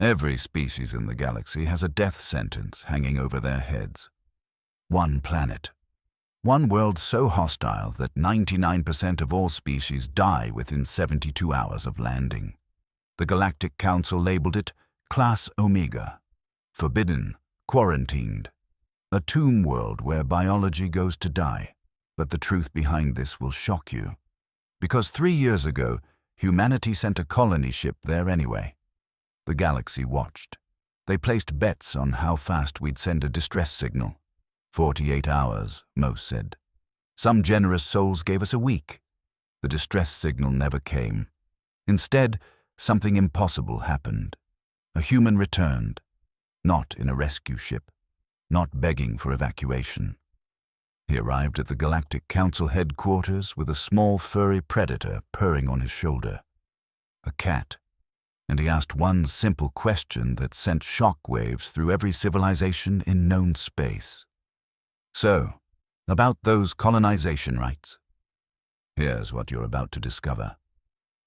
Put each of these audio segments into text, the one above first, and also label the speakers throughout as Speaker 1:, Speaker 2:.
Speaker 1: Every species in the galaxy has a death sentence hanging over their heads. One planet. One world so hostile that 99% of all species die within 72 hours of landing. The Galactic Council labeled it Class Omega. Forbidden, quarantined. A tomb world where biology goes to die. But the truth behind this will shock you. Because 3 years ago, humanity sent a colony ship there anyway. The galaxy watched. They placed bets on how fast we'd send a distress signal. 48 hours, most said. Some generous souls gave us a week. The distress signal never came. Instead, something impossible happened. A human returned, not in a rescue ship, not begging for evacuation. He arrived at the Galactic Council headquarters with a small furry predator purring on his shoulder. A cat. And he asked one simple question that sent shockwaves through every civilization in known space. So, about those colonization rights. Here's what you're about to discover.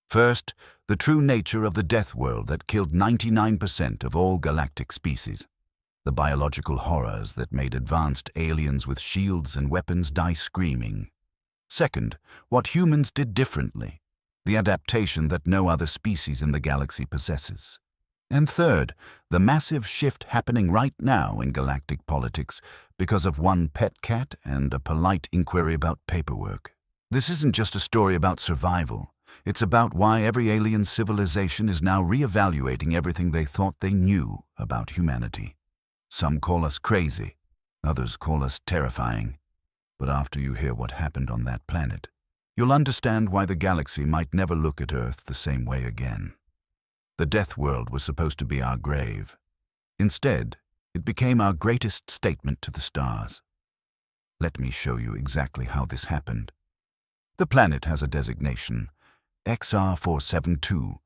Speaker 1: First, the true nature of the Deathworld that killed 99% of all galactic species. The biological horrors that made advanced aliens with shields and weapons die screaming. Second, what humans did differently. The adaptation that no other species in the galaxy possesses. And third, the massive shift happening right now in galactic politics because of one pet cat and a polite inquiry about paperwork. This isn't just a story about survival. It's about why every alien civilization is now reevaluating everything they thought they knew about humanity. Some call us crazy, others call us terrifying. But after you hear what happened on that planet, you'll understand why the galaxy might never look at Earth the same way again. The Deathworld was supposed to be our grave. Instead, it became our greatest statement to the stars. Let me show you exactly how this happened. The planet has a designation, XR472,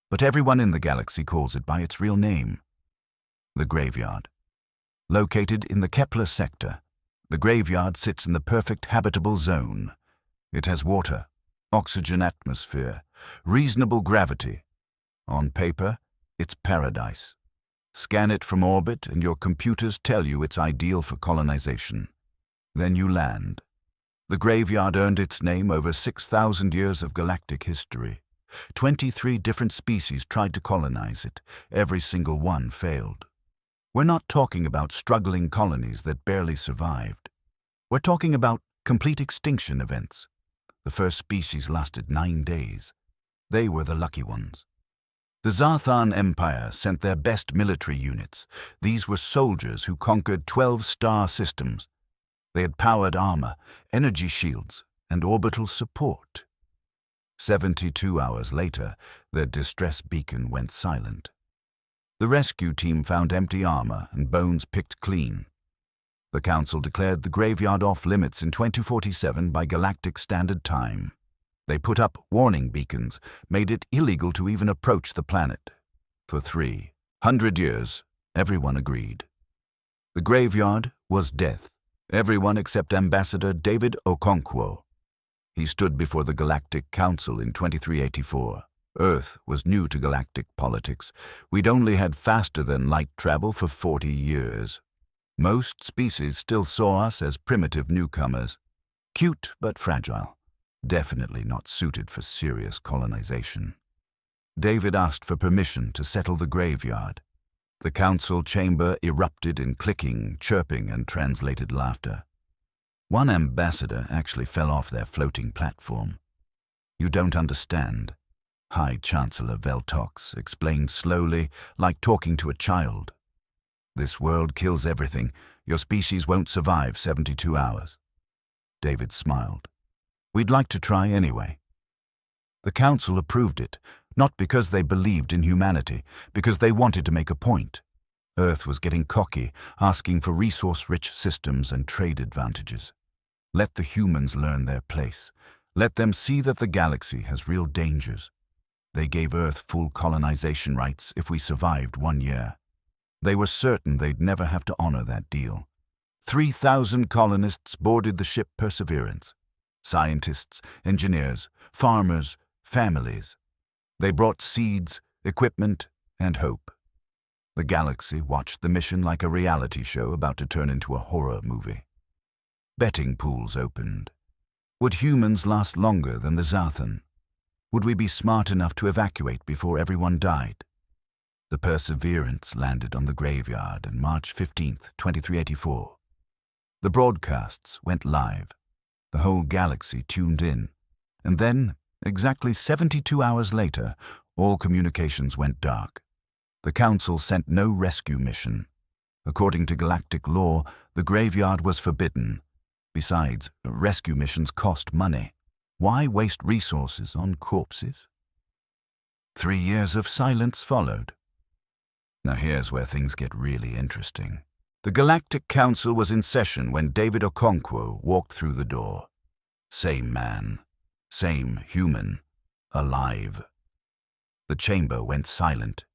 Speaker 1: but everyone in the galaxy calls it by its real name, the Graveyard. Located in the Kepler sector, the Graveyard sits in the perfect habitable zone. It has water, oxygen atmosphere, reasonable gravity. On paper, it's paradise. Scan it from orbit and your computers tell you it's ideal for colonization. Then you land. The Graveyard earned its name over 6,000 years of galactic history. 23 different species tried to colonize it. Every single one failed. We're not talking about struggling colonies that barely survived. We're talking about complete extinction events. The first species lasted 9 days. They were the lucky ones. The Zarthan Empire sent their best military units. These were soldiers who conquered 12 star systems. They had powered armor, energy shields, and orbital support. 72 hours later, their distress beacon went silent. The rescue team found empty armor and bones picked clean. The Council declared the Graveyard off-limits in 2047 by Galactic Standard Time. They put up warning beacons, made it illegal to even approach the planet. For 300 years, everyone agreed. The Graveyard was death. Everyone except Ambassador David Okonkwo. He stood before the Galactic Council in 2384. Earth was new to galactic politics. We'd only had faster-than-light travel for 40 years. Most species still saw us as primitive newcomers. Cute but fragile. Definitely not suited for serious colonization. David asked for permission to settle the Graveyard. The council chamber erupted in clicking, chirping, and translated laughter. One ambassador actually fell off their floating platform. "You don't understand," High Chancellor Veltox explained slowly, like talking to a child. "This world kills everything. Your species won't survive 72 hours. David smiled. "We'd like to try anyway." The council approved it, not because they believed in humanity, because they wanted to make a point. Earth was getting cocky, asking for resource-rich systems and trade advantages. Let the humans learn their place. Let them see that the galaxy has real dangers. They gave Earth full colonization rights if we survived 1 year. They were certain they'd never have to honor that deal. 3,000 colonists boarded the ship Perseverance. Scientists, engineers, farmers, families. They brought seeds, equipment, and hope. The galaxy watched the mission like a reality show about to turn into a horror movie. Betting pools opened. Would humans last longer than the Zarthan? Would we be smart enough to evacuate before everyone died? The Perseverance landed on the graveyard on March 15th, 2384. The broadcasts went live. The whole galaxy tuned in. And then, exactly 72 hours later, all communications went dark. The Council sent no rescue mission. According to galactic law, the graveyard was forbidden. Besides, rescue missions cost money. Why waste resources on corpses? 3 years of silence followed. Now here's where things get really interesting. The Galactic Council was in session when David Okonkwo walked through the door. Same man, same human, alive. The chamber went silent.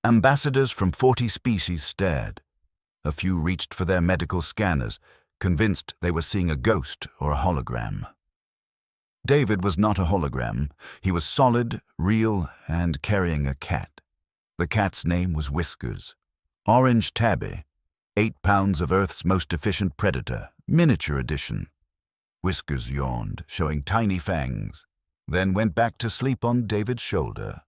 Speaker 1: Ambassadors from 40 species stared. A few reached for their medical scanners, convinced they were seeing a ghost or a hologram. David was not a hologram. He was solid, real, and carrying a cat. The cat's name was Whiskers. Orange tabby, 8 pounds of Earth's most efficient predator, miniature edition. Whiskers yawned, showing tiny fangs, then went back to sleep on David's shoulder.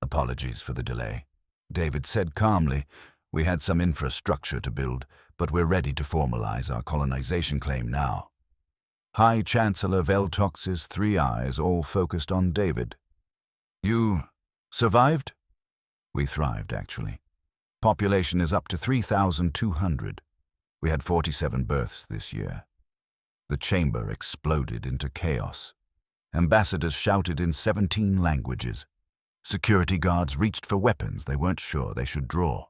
Speaker 1: Apologies for the delay. David said calmly, "We had some infrastructure to build, but we're ready to formalize our colonization claim now." High Chancellor Veltox's 3 eyes all focused on David. "You survived?" "We thrived, actually. Population is up to 3,200. We had 47 births this year." The chamber exploded into chaos. Ambassadors shouted in 17 languages. Security guards reached for weapons they weren't sure they should draw.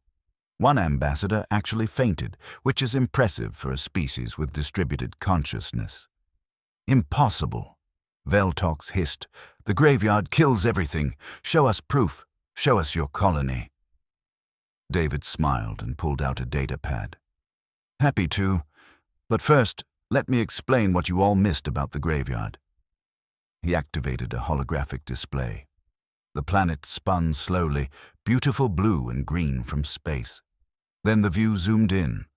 Speaker 1: One ambassador actually fainted, which is impressive for a species with distributed consciousness. "Impossible," Veltox hissed. "The graveyard kills everything. Show us proof. Show us your colony." David smiled and pulled out a data pad. "Happy to, but first, let me explain what you all missed about the graveyard." He activated a holographic display. The planet spun slowly, beautiful blue and green from space. Then the view zoomed in.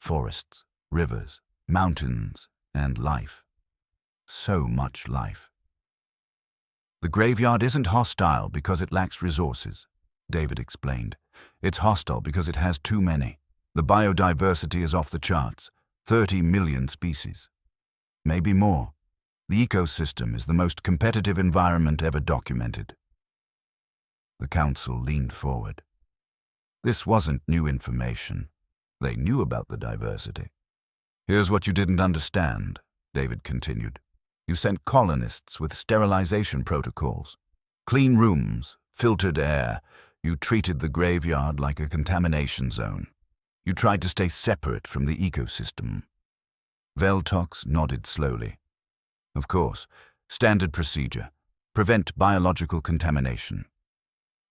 Speaker 1: Forests, rivers, mountains, and life. So much life. "The graveyard isn't hostile because it lacks resources," David explained. "It's hostile because it has too many. The biodiversity is off the charts, 30 million species. Maybe more. The ecosystem is the most competitive environment ever documented." The Council leaned forward. This wasn't new information. They knew about the diversity. "Here's what you didn't understand," David continued. "You sent colonists with sterilization protocols. Clean rooms, filtered air. You treated the graveyard like a contamination zone. You tried to stay separate from the ecosystem." Veltox nodded slowly. "Of course, standard procedure. Prevent biological contamination."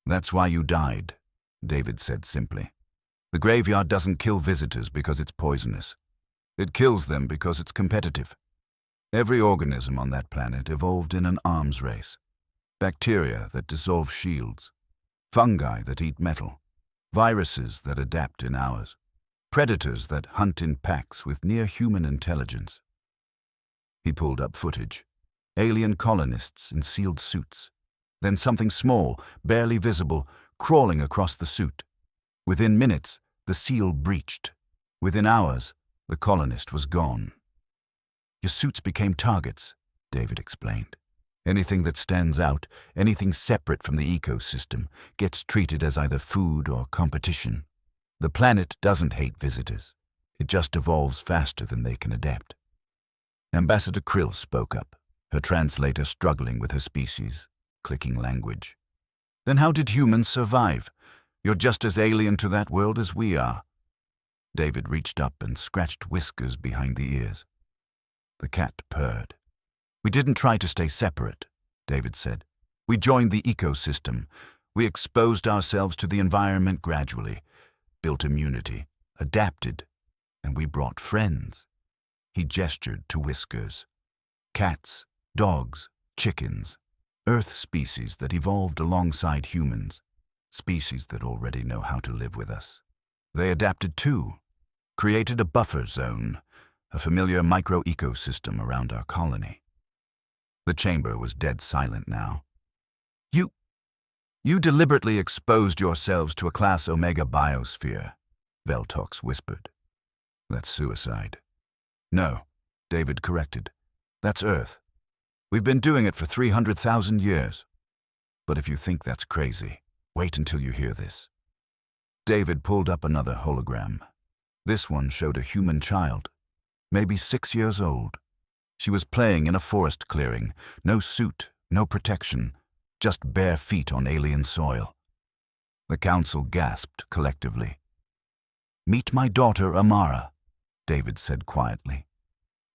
Speaker 1: "That's why you died," David said simply. "The graveyard doesn't kill visitors because it's poisonous. It kills them because it's competitive. Every organism on that planet evolved in an arms race. Bacteria that dissolve shields. Fungi that eat metal. Viruses that adapt in hours. Predators that hunt in packs with near-human intelligence." He pulled up footage. Alien colonists in sealed suits. Then something small, barely visible, crawling across the suit. Within minutes, the seal breached. Within hours, the colonist was gone. "Your suits became targets," David explained. "Anything that stands out, anything separate from the ecosystem, gets treated as either food or competition. The planet doesn't hate visitors. It just evolves faster than they can adapt." Ambassador Krill spoke up, her translator struggling with her species, clicking language. "Then how did humans survive? You're just as alien to that world as we are." David reached up and scratched Whiskers behind the ears. The cat purred. "We didn't try to stay separate," David said. "We joined the ecosystem. We exposed ourselves to the environment gradually, built immunity, adapted, and we brought friends." He gestured to Whiskers. "Cats, dogs, chickens, Earth species that evolved alongside humans. species that already know how to live with us. They adapted too, created a buffer zone, a familiar micro-ecosystem around our colony. The chamber was dead silent now. You deliberately exposed yourselves to a Class Omega biosphere, Veltox whispered. That's suicide. No, David corrected. That's Earth. We've been doing it for 300,000 years. But if you think that's crazy, wait until you hear this. David pulled up another hologram. This one showed a human child, maybe 6 years old. She was playing in a forest clearing, no suit, no protection, just bare feet on alien soil. The council gasped collectively. Meet my daughter, Amara, David said quietly.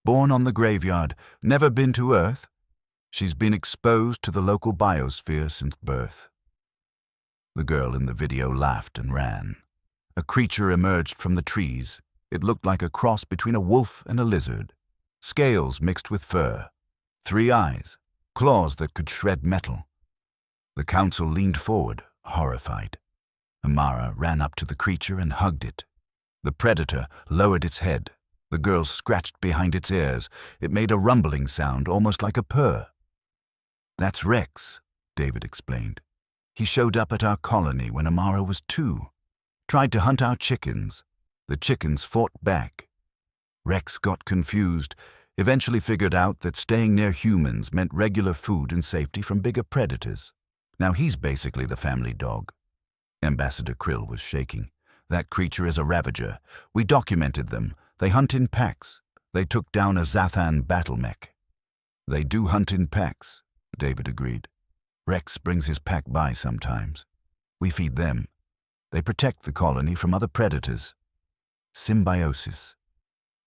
Speaker 1: Born on the graveyard, never been to Earth. She's been exposed to the local biosphere since birth. The girl in the video laughed and ran. A creature emerged from the trees. It looked like a cross between a wolf and a lizard. Scales mixed with fur. 3 eyes, claws that could shred metal. The council leaned forward, horrified. Amara ran up to the creature and hugged it. The predator lowered its head. The girl scratched behind its ears. It made a rumbling sound, almost like a purr. That's Rex, David explained. He showed up at our colony when Amara was 2. Tried to hunt our chickens. The chickens fought back. Rex got confused, eventually figured out that staying near humans meant regular food and safety from bigger predators. Now he's basically the family dog. Ambassador Krill was shaking. That creature is a ravager. We documented them. They hunt in packs. They took down a Zathan battle mech. They do hunt in packs, David agreed. Rex brings his pack by sometimes. We feed them. They protect the colony from other predators. Symbiosis.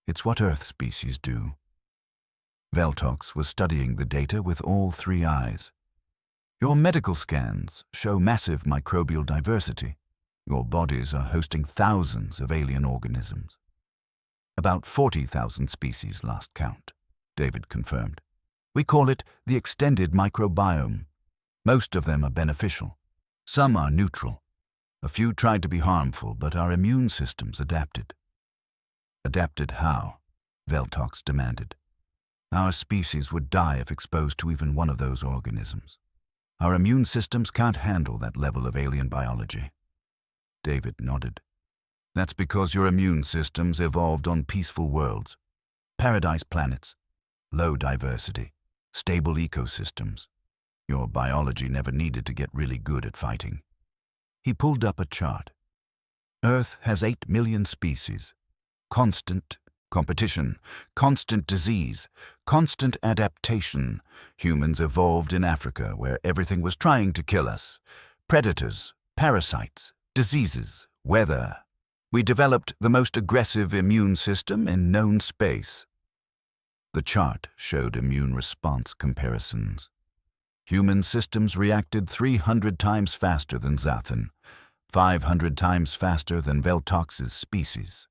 Speaker 1: It's what Earth species do. Veltox was studying the data with all 3 eyes. Your medical scans show massive microbial diversity. Your bodies are hosting thousands of alien organisms. About 40,000 species last count, David confirmed. We call it the extended microbiome. Most of them are beneficial. Some are neutral. A few tried to be harmful, but our immune systems adapted. Adapted how? Veltox demanded. Our species would die if exposed to even one of those organisms. Our immune systems can't handle that level of alien biology. David nodded. That's because your immune systems evolved on peaceful worlds, paradise planets, low diversity, stable ecosystems. Your biology never needed to get really good at fighting. He pulled up a chart. Earth has 8 million species. Constant competition, constant disease, constant adaptation. Humans evolved in Africa where everything was trying to kill us. Predators, parasites, diseases, weather. We developed the most aggressive immune system in known space. The chart showed immune response comparisons. Human systems reacted 300 times faster than Zathan, 500 times faster than Veltox's species.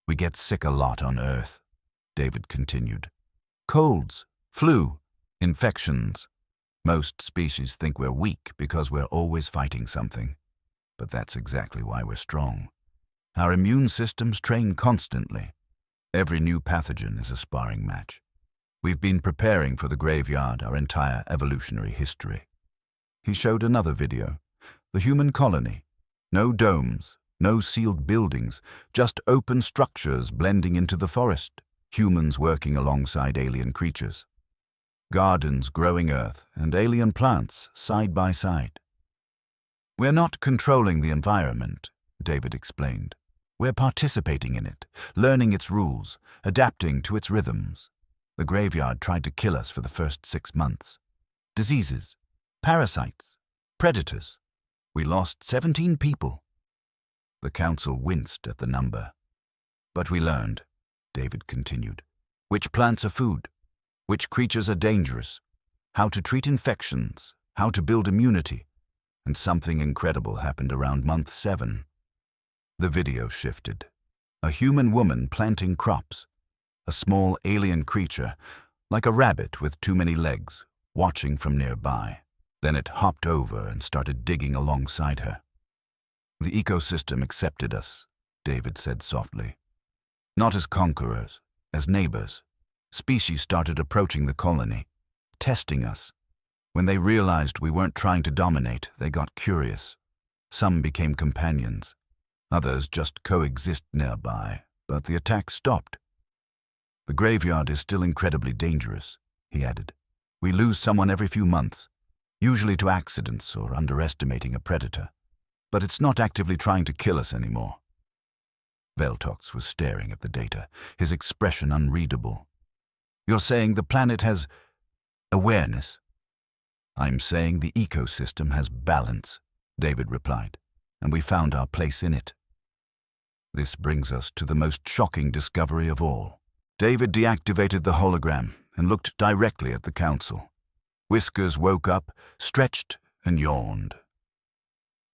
Speaker 1: We get sick a lot on Earth, David continued. Colds, flu, infections. Most species think we're weak because we're always fighting something. But that's exactly why we're strong. Our immune systems train constantly. Every new pathogen is a sparring match. We've been preparing for the graveyard our entire evolutionary history. He showed another video. The human colony. No domes, no sealed buildings, just open structures blending into the forest. Humans working alongside alien creatures. Gardens growing earth and alien plants side by side. We're not controlling the environment, David explained. We're participating in it, learning its rules, adapting to its rhythms. The graveyard tried to kill us for the first 6 months. Diseases, parasites, predators. We lost 17 people. The council winced at the number. But we learned, David continued, which plants are food, which creatures are dangerous, how to treat infections, how to build immunity, and something incredible happened around month 7. The video shifted. A human woman planting crops. A small alien creature, like a rabbit with too many legs, watching from nearby. Then it hopped over and started digging alongside her. The ecosystem accepted us, David said softly. Not as conquerors, as neighbors. Species started approaching the colony, testing us. When they realized we weren't trying to dominate, they got curious. Some became companions. Others just coexist nearby, but the attack stopped. The graveyard is still incredibly dangerous, he added. We lose someone every few months, usually to accidents or underestimating a predator. But it's not actively trying to kill us anymore. Veltox was staring at the data, his expression unreadable. You're saying the planet has awareness? I'm saying the ecosystem has balance, David replied, and we found our place in it. This brings us to the most shocking discovery of all. David deactivated the hologram and looked directly at the council. Whiskers woke up, stretched, and yawned.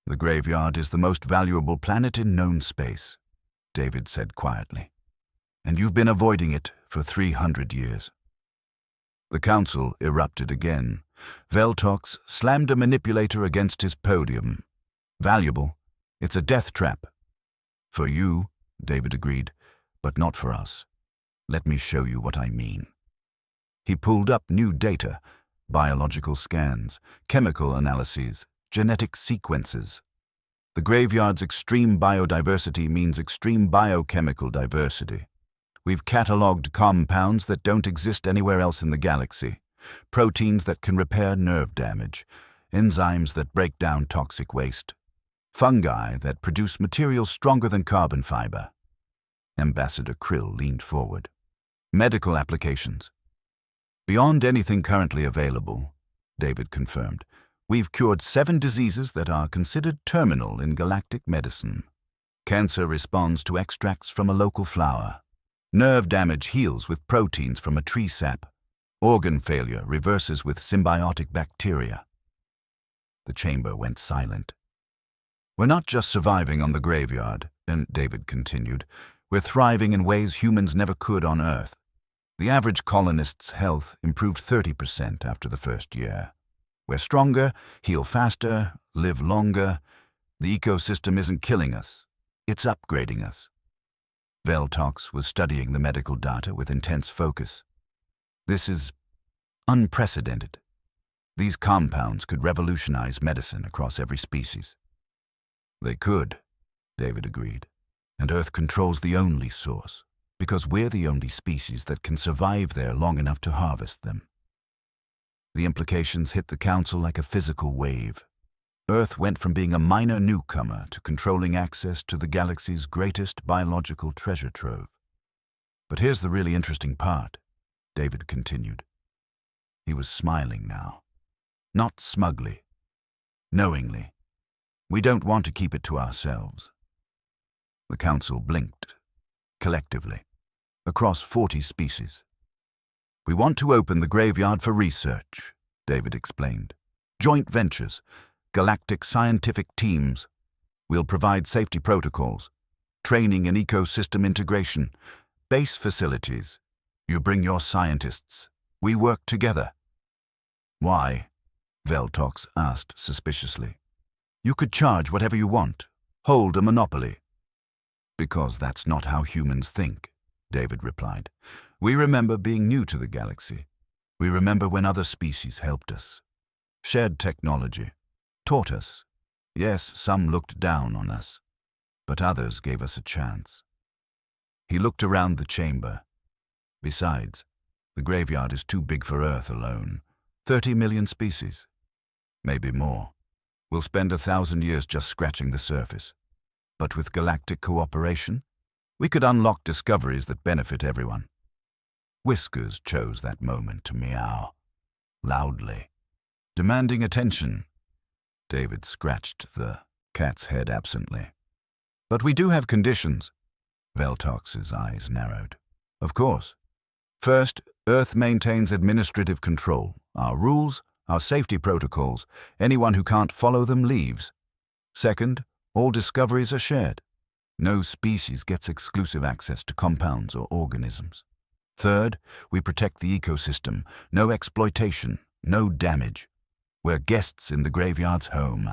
Speaker 1: The graveyard is the most valuable planet in known space, David said quietly, and you've been avoiding it for 300 years. The council erupted again. Veltox slammed a manipulator against his podium. Valuable. It's a death trap. For you, David agreed, but not for us. Let me show you what I mean. He pulled up new data, biological scans, chemical analyses, genetic sequences. The graveyard's extreme biodiversity means extreme biochemical diversity. We've catalogued compounds that don't exist anywhere else in the galaxy, proteins that can repair nerve damage, enzymes that break down toxic waste, fungi that produce materials stronger than carbon fiber. Ambassador Krill leaned forward. Medical applications. Beyond anything currently available, David confirmed, we've cured 7 diseases that are considered terminal in galactic medicine. Cancer responds to extracts from a local flower. Nerve damage heals with proteins from a tree sap. Organ failure reverses with symbiotic bacteria. The chamber went silent. We're not just surviving on the graveyard, and David continued. We're thriving in ways humans never could on Earth. The average colonist's health improved 30% after the first year. We're stronger, heal faster, live longer. The ecosystem isn't killing us. It's upgrading us. Veltox was studying the medical data with intense focus. This is unprecedented. These compounds could revolutionize medicine across every species. They could, David agreed. And Earth controls the only source, because we're the only species that can survive there long enough to harvest them. The implications hit the Council like a physical wave. Earth went from being a minor newcomer to controlling access to the galaxy's greatest biological treasure trove. But here's the really interesting part, David continued. He was smiling now. Not smugly. Knowingly. We don't want to keep it to ourselves. The Council blinked, collectively, across 40 species. We want to open the graveyard for research, David explained. Joint ventures, galactic scientific teams. We'll provide safety protocols, training and ecosystem integration, base facilities. You bring your scientists. We work together. Why? Veltox asked suspiciously. You could charge whatever you want, hold a monopoly. Because that's not how humans think, David replied. We remember being new to the galaxy. We remember when other species helped us, shared technology, taught us. Yes, some looked down on us, but others gave us a chance. He looked around the chamber. Besides, the graveyard is too big for Earth alone. 30 million species. Maybe more. We'll spend 1,000 years just scratching the surface. But with galactic cooperation, we could unlock discoveries that benefit everyone. Whiskers chose that moment to meow, loudly, demanding attention. David scratched the cat's head absently. But we do have conditions. Veltox's eyes narrowed. Of course. First, Earth maintains administrative control. Our rules, our safety protocols. Anyone who can't follow them leaves. Second, all discoveries are shared. No species gets exclusive access to compounds or organisms. Third, we protect the ecosystem. No exploitation, no damage. We're guests in the graveyard's home."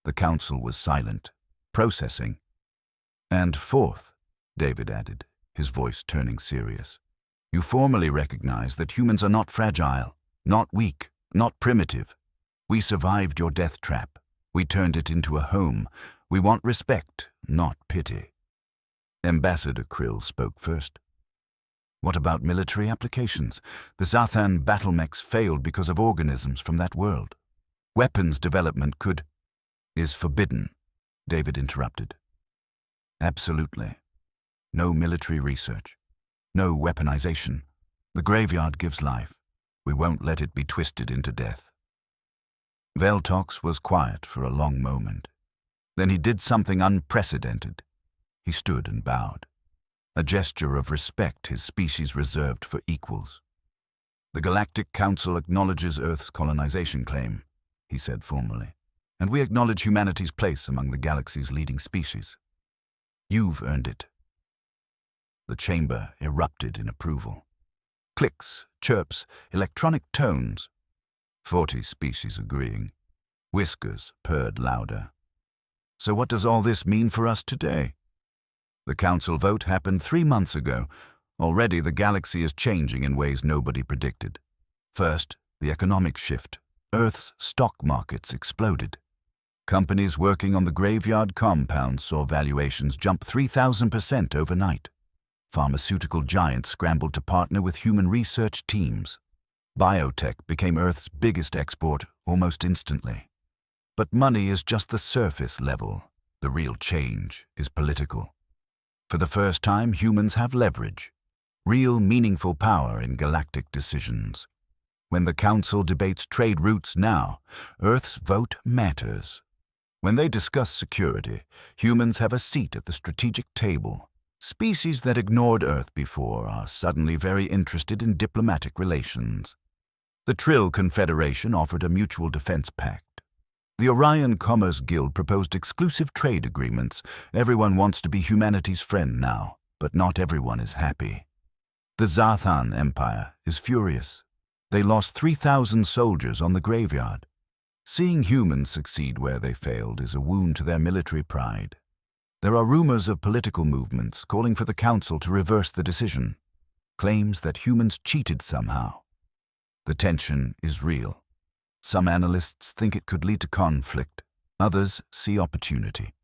Speaker 1: The council was silent, processing. "And fourth," David added, his voice turning serious, "you formally recognize that humans are not fragile, not weak, not primitive. We survived your death trap. We turned it into a home. We want respect, not pity." Ambassador Krill spoke first. "What about military applications? The Zathan battle mechs failed because of organisms from that world. Weapons development is forbidden," David interrupted. "Absolutely. No military research. No weaponization. The graveyard gives life. We won't let it be twisted into death." Veltox was quiet for a long moment. Then he did something unprecedented. He stood and bowed, a gesture of respect his species reserved for equals. "The Galactic Council acknowledges Earth's colonization claim," he said formally, "and we acknowledge humanity's place among the galaxy's leading species. You've earned it." The chamber erupted in approval. Clicks, chirps, electronic tones. 40 species agreeing. Whiskers purred louder. "So what does all this mean for us today?" The council vote happened 3 months ago. Already the galaxy is changing in ways nobody predicted. First, the economic shift. Earth's stock markets exploded. Companies working on the graveyard compound saw valuations jump 3,000% overnight. Pharmaceutical giants scrambled to partner with human research teams. Biotech became Earth's biggest export almost instantly. But money is just the surface level. The real change is political. For the first time, humans have leverage, real meaningful power in galactic decisions. When the Council debates trade routes now, Earth's vote matters. When they discuss security, humans have a seat at the strategic table. Species that ignored Earth before are suddenly very interested in diplomatic relations. The Trill Confederation offered a mutual defense pact. The Orion Commerce Guild proposed exclusive trade agreements. Everyone wants to be humanity's friend now, but not everyone is happy. The Zathan Empire is furious. They lost 3,000 soldiers on the graveyard. Seeing humans succeed where they failed is a wound to their military pride. There are rumors of political movements calling for the Council to reverse the decision, claims that humans cheated somehow. The tension is real. Some analysts think it could lead to conflict. Others see opportunity.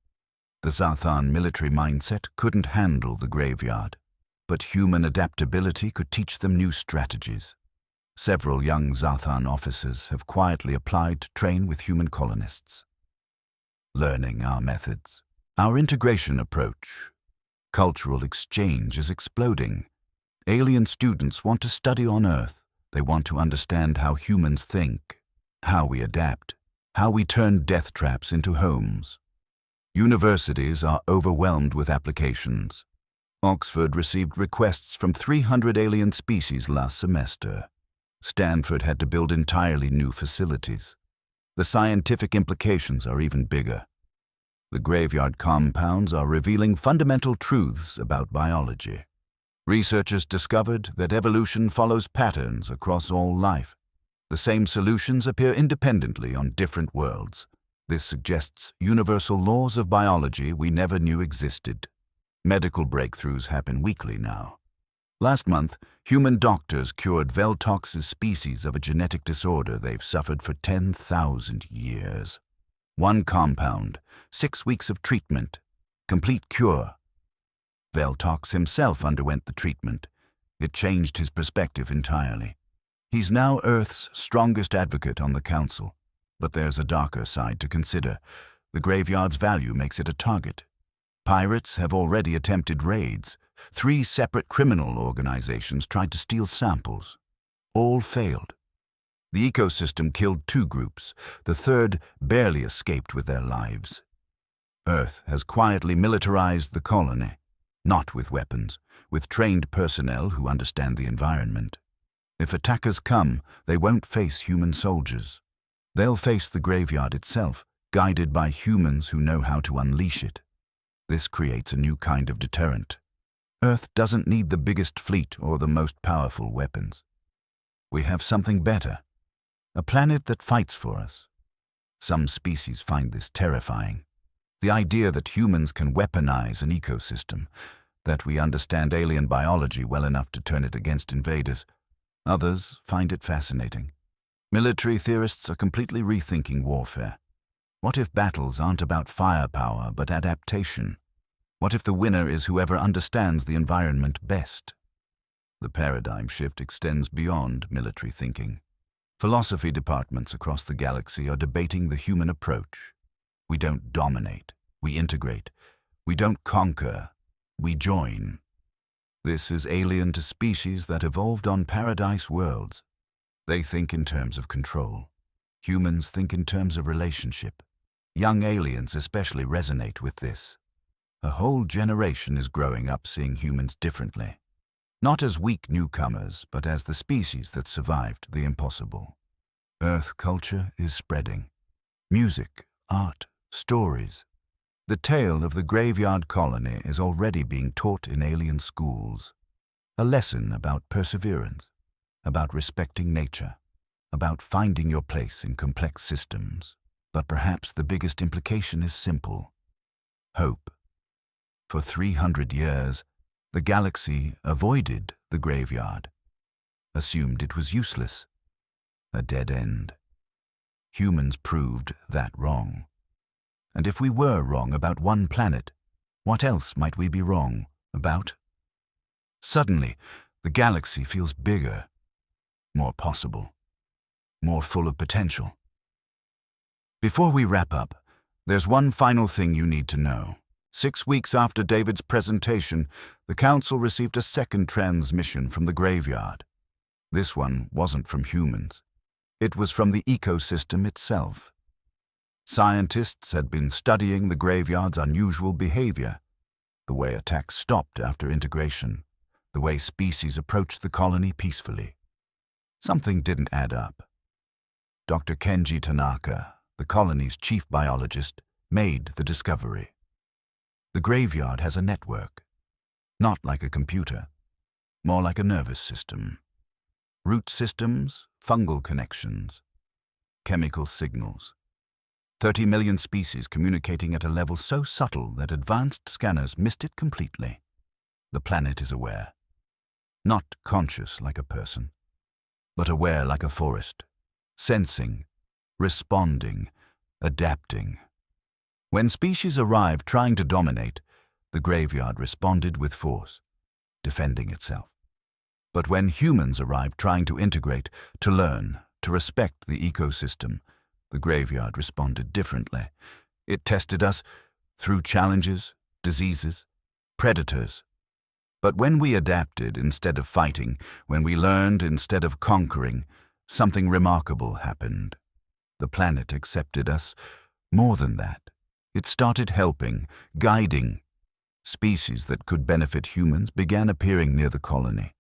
Speaker 1: The Zathan military mindset couldn't handle the graveyard, but human adaptability could teach them new strategies. Several young Zathan officers have quietly applied to train with human colonists. Learning our methods, our integration approach. Cultural exchange is exploding. Alien students want to study on Earth. They want to understand how humans think, how we adapt, how we turn death traps into homes. Universities are overwhelmed with applications. Oxford received requests from 300 alien species last semester. Stanford had to build entirely new facilities. The scientific implications are even bigger. The graveyard compounds are revealing fundamental truths about biology. Researchers discovered that evolution follows patterns across all life. The same solutions appear independently on different worlds. This suggests universal laws of biology we never knew existed. Medical breakthroughs happen weekly now. Last month, human doctors cured Veltox's species of a genetic disorder they've suffered for 10,000 years. One compound, 6 weeks of treatment, complete cure. Veltox himself underwent the treatment. It changed his perspective entirely. He's now Earth's strongest advocate on the Council. But there's a darker side to consider. The graveyard's value makes it a target. Pirates have already attempted raids. 3 separate criminal organizations tried to steal samples. All failed. The ecosystem killed 2 groups. The third barely escaped with their lives. Earth has quietly militarized the colony. Not with weapons, with trained personnel who understand the environment. If attackers come, they won't face human soldiers. They'll face the graveyard itself, guided by humans who know how to unleash it. This creates a new kind of deterrent. Earth doesn't need the biggest fleet or the most powerful weapons. We have something better, A planet that fights for us. Some species find this terrifying. The idea that humans can weaponize an ecosystem, that we understand alien biology well enough to turn it against invaders. Others find it fascinating. Military theorists are completely rethinking warfare. What if battles aren't about firepower but adaptation? What if the winner is whoever understands the environment best? The paradigm shift extends beyond military thinking. Philosophy departments across the galaxy are debating the human approach. We don't dominate, we integrate. We don't conquer, we join. This is alien to species that evolved on paradise worlds. They think in terms of control. Humans think in terms of relationship. Young aliens especially resonate with this. A whole generation is growing up seeing humans differently. Not as weak newcomers, but as the species that survived the impossible. Earth culture is spreading. Music, art, stories. The tale of the graveyard colony is already being taught in alien schools. A lesson about perseverance, about respecting nature, about finding your place in complex systems. But perhaps the biggest implication is simple. Hope. For 300 years, the galaxy avoided the graveyard, assumed it was useless, a dead end. Humans proved that wrong. And if we were wrong about one planet, what else might we be wrong about? Suddenly, the galaxy feels bigger, more possible, more full of potential. Before we wrap up, there's one final thing you need to know. 6 weeks after David's presentation, the Council received a second transmission from the graveyard. This one wasn't from humans. It was from the ecosystem itself. Scientists had been studying the graveyard's unusual behavior, the way attacks stopped after integration, the way species approached the colony peacefully. Something didn't add up. Dr. Kenji Tanaka, the colony's chief biologist, made the discovery. The graveyard has a network, not like a computer, more like a nervous system. Root systems, fungal connections, chemical signals. 30 million species communicating at a level so subtle that advanced scanners missed it completely. The planet is aware. Not conscious like a person, but aware like a forest, sensing, responding, adapting. When species arrived trying to dominate, the graveyard responded with force, defending itself. But when humans arrived trying to integrate, to learn, to respect the ecosystem, the graveyard responded differently. It tested us through challenges, diseases, predators. But when we adapted instead of fighting, when we learned instead of conquering, something remarkable happened. The planet accepted us. More than that, it started helping, guiding. Species that could benefit humans began appearing near the colony.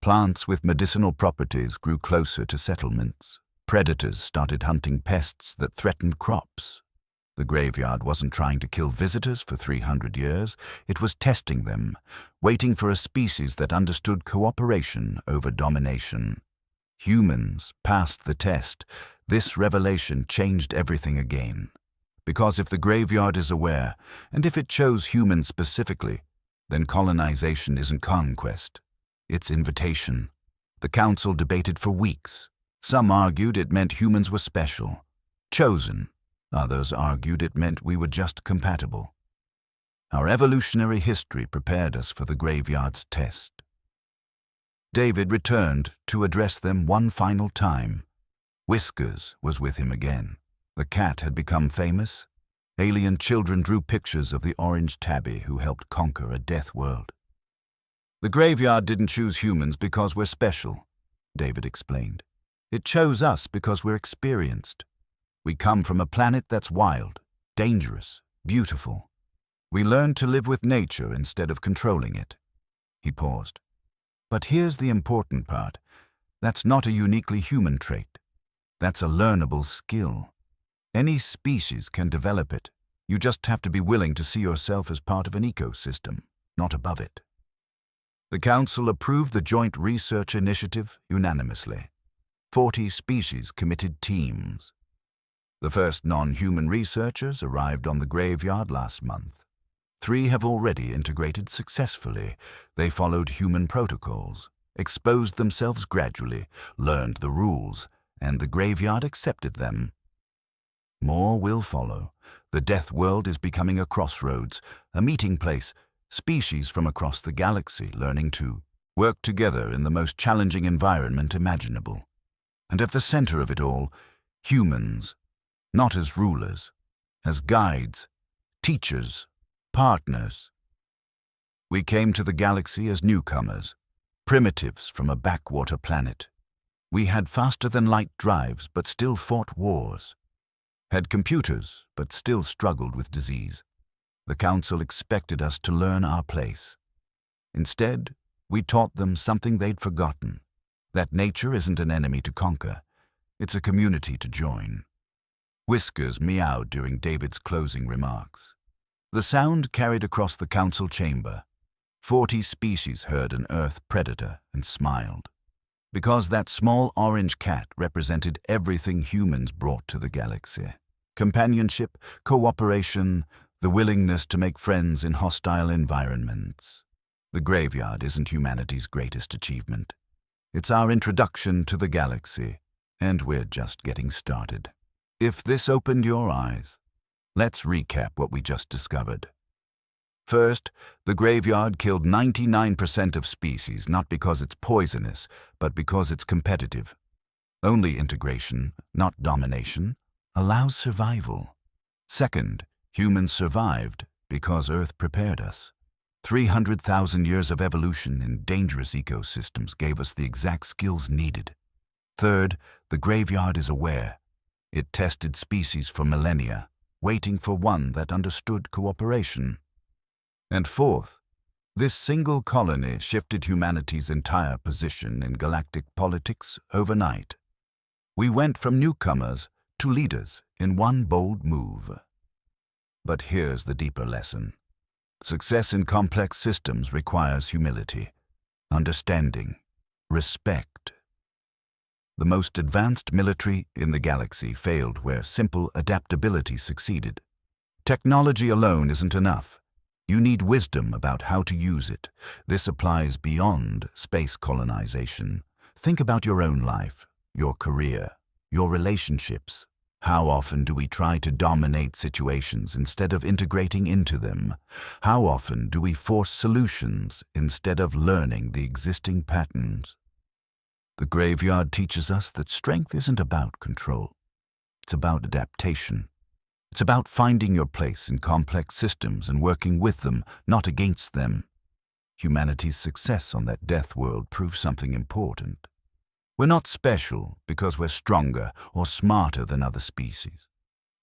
Speaker 1: Plants with medicinal properties grew closer to settlements. Predators started hunting pests that threatened crops. The graveyard wasn't trying to kill visitors for 300 years. It was testing them, waiting for a species that understood cooperation over domination. Humans passed the test. This revelation changed everything again. Because if the graveyard is aware, and if it chose humans specifically, then colonization isn't conquest. It's invitation. The Council debated for weeks. Some argued it meant humans were special, chosen. Others argued it meant we were just compatible. Our evolutionary history prepared us for the graveyard's test. David returned to address them one final time. Whiskers was with him again. The cat had become famous. Alien children drew pictures of the orange tabby who helped conquer a death world. The graveyard didn't choose humans because we're special, David explained. It chose us because we're experienced. We come from a planet that's wild, dangerous, beautiful. We learned to live with nature instead of controlling it. He paused. But here's the important part. That's not a uniquely human trait. That's a learnable skill. Any species can develop it. You just have to be willing to see yourself as part of an ecosystem, not above it. The Council approved the Joint Research Initiative unanimously. 40 species committed teams. The first non-human researchers arrived on the graveyard last month. 3 have already integrated successfully. They followed human protocols, exposed themselves gradually, learned the rules, and the graveyard accepted them. More will follow. The Deathworld is becoming a crossroads, a meeting place, species from across the galaxy learning to work together in the most challenging environment imaginable. And at the center of it all, humans, not as rulers, as guides, teachers, partners. We came to the galaxy as newcomers, primitives from a backwater planet. We had faster-than-light drives but still fought wars, had computers but still struggled with disease. The Council expected us to learn our place. Instead, we taught them something they'd forgotten, that nature isn't an enemy to conquer, it's a community to join. Whiskers meowed during David's closing remarks. The sound carried across the council chamber. 40 species heard an Earth predator and smiled, because that small orange cat represented everything humans brought to the galaxy. Companionship, cooperation, the willingness to make friends in hostile environments. The graveyard isn't humanity's greatest achievement. It's our introduction to the galaxy, and we're just getting started. If this opened your eyes, let's recap what we just discovered. First, the graveyard killed 99% of species not because it's poisonous, but because it's competitive. Only integration, not domination, allows survival. Second, humans survived because Earth prepared us. 300,000 years of evolution in dangerous ecosystems gave us the exact skills needed. Third, the graveyard is aware. It tested species for millennia, waiting for one that understood cooperation. And fourth, this single colony shifted humanity's entire position in galactic politics overnight. We went from newcomers to leaders in one bold move. But here's the deeper lesson. Success in complex systems requires humility, understanding, respect. The most advanced military in the galaxy failed where simple adaptability succeeded. Technology alone isn't enough. You need wisdom about how to use it. This applies beyond space colonization. Think about your own life, your career, your relationships. How often do we try to dominate situations instead of integrating into them? How often do we force solutions instead of learning the existing patterns? The graveyard teaches us that strength isn't about control. It's about adaptation. It's about finding your place in complex systems and working with them, not against them. Humanity's success on that death world proves something important. We're not special because we're stronger or smarter than other species.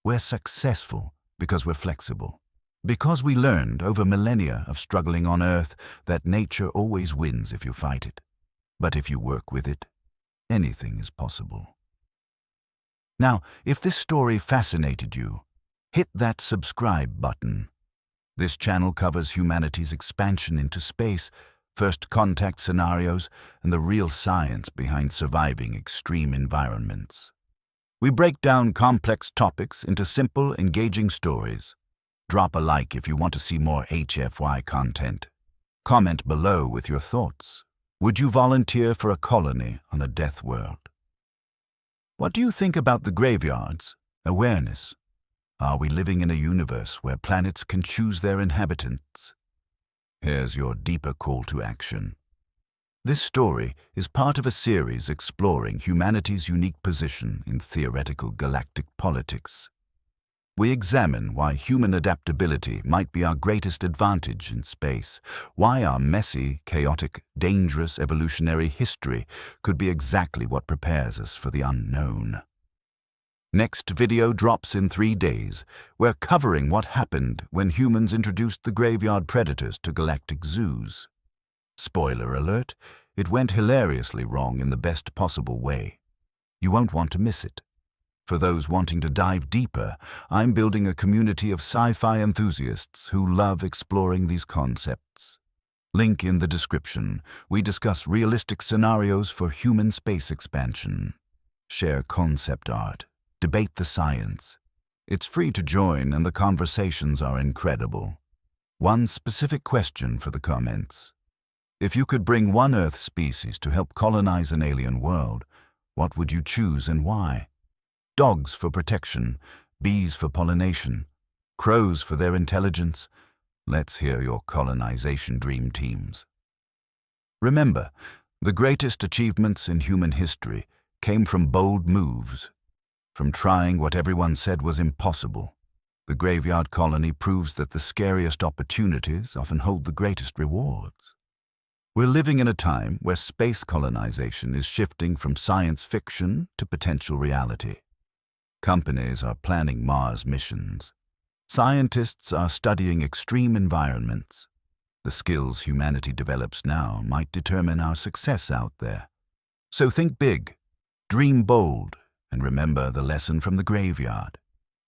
Speaker 1: We're successful because we're flexible. Because we learned over millennia of struggling on Earth that nature always wins if you fight it. But if you work with it, anything is possible. Now, if this story fascinated you, hit that subscribe button. This channel covers humanity's expansion into space, first contact scenarios, and the real science behind surviving extreme environments. We break down complex topics into simple, engaging stories. Drop a like if you want to see more HFY content. Comment below with your thoughts. Would you volunteer for a colony on a death world? What do you think about the graveyards? Awareness. Are we living in a universe where planets can choose their inhabitants? Here's your deeper call to action. This story is part of a series exploring humanity's unique position in theoretical galactic politics. We examine why human adaptability might be our greatest advantage in space, why our messy, chaotic, dangerous evolutionary history could be exactly what prepares us for the unknown. Next video drops in 3 days. We're covering what happened when humans introduced the graveyard predators to galactic zoos. Spoiler alert, it went hilariously wrong in the best possible way. You won't want to miss it. For those wanting to dive deeper, I'm building a community of sci-fi enthusiasts who love exploring these concepts. Link in the description. We discuss realistic scenarios for human space expansion. share concept art, debate the science. It's free to join and the conversations are incredible. One specific question for the comments. If you could bring one Earth species to help colonize an alien world, what would you choose and why? Dogs for protection, bees for pollination, crows for their intelligence. Let's hear your colonization dream teams. Remember, the greatest achievements in human history came from bold moves, from trying what everyone said was impossible. The graveyard colony proves that the scariest opportunities often hold the greatest rewards. We're living in a time where space colonization is shifting from science fiction to potential reality. Companies are planning Mars missions. Scientists are studying extreme environments. The skills humanity develops now might determine our success out there. So think big, dream bold, and remember the lesson from the graveyard.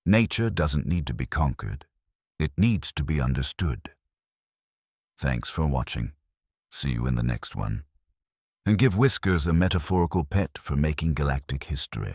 Speaker 1: Nature doesn't need to be conquered. It needs to be understood. Thanks for watching. See you in the next one. And give Whiskers a metaphorical pet for making galactic history.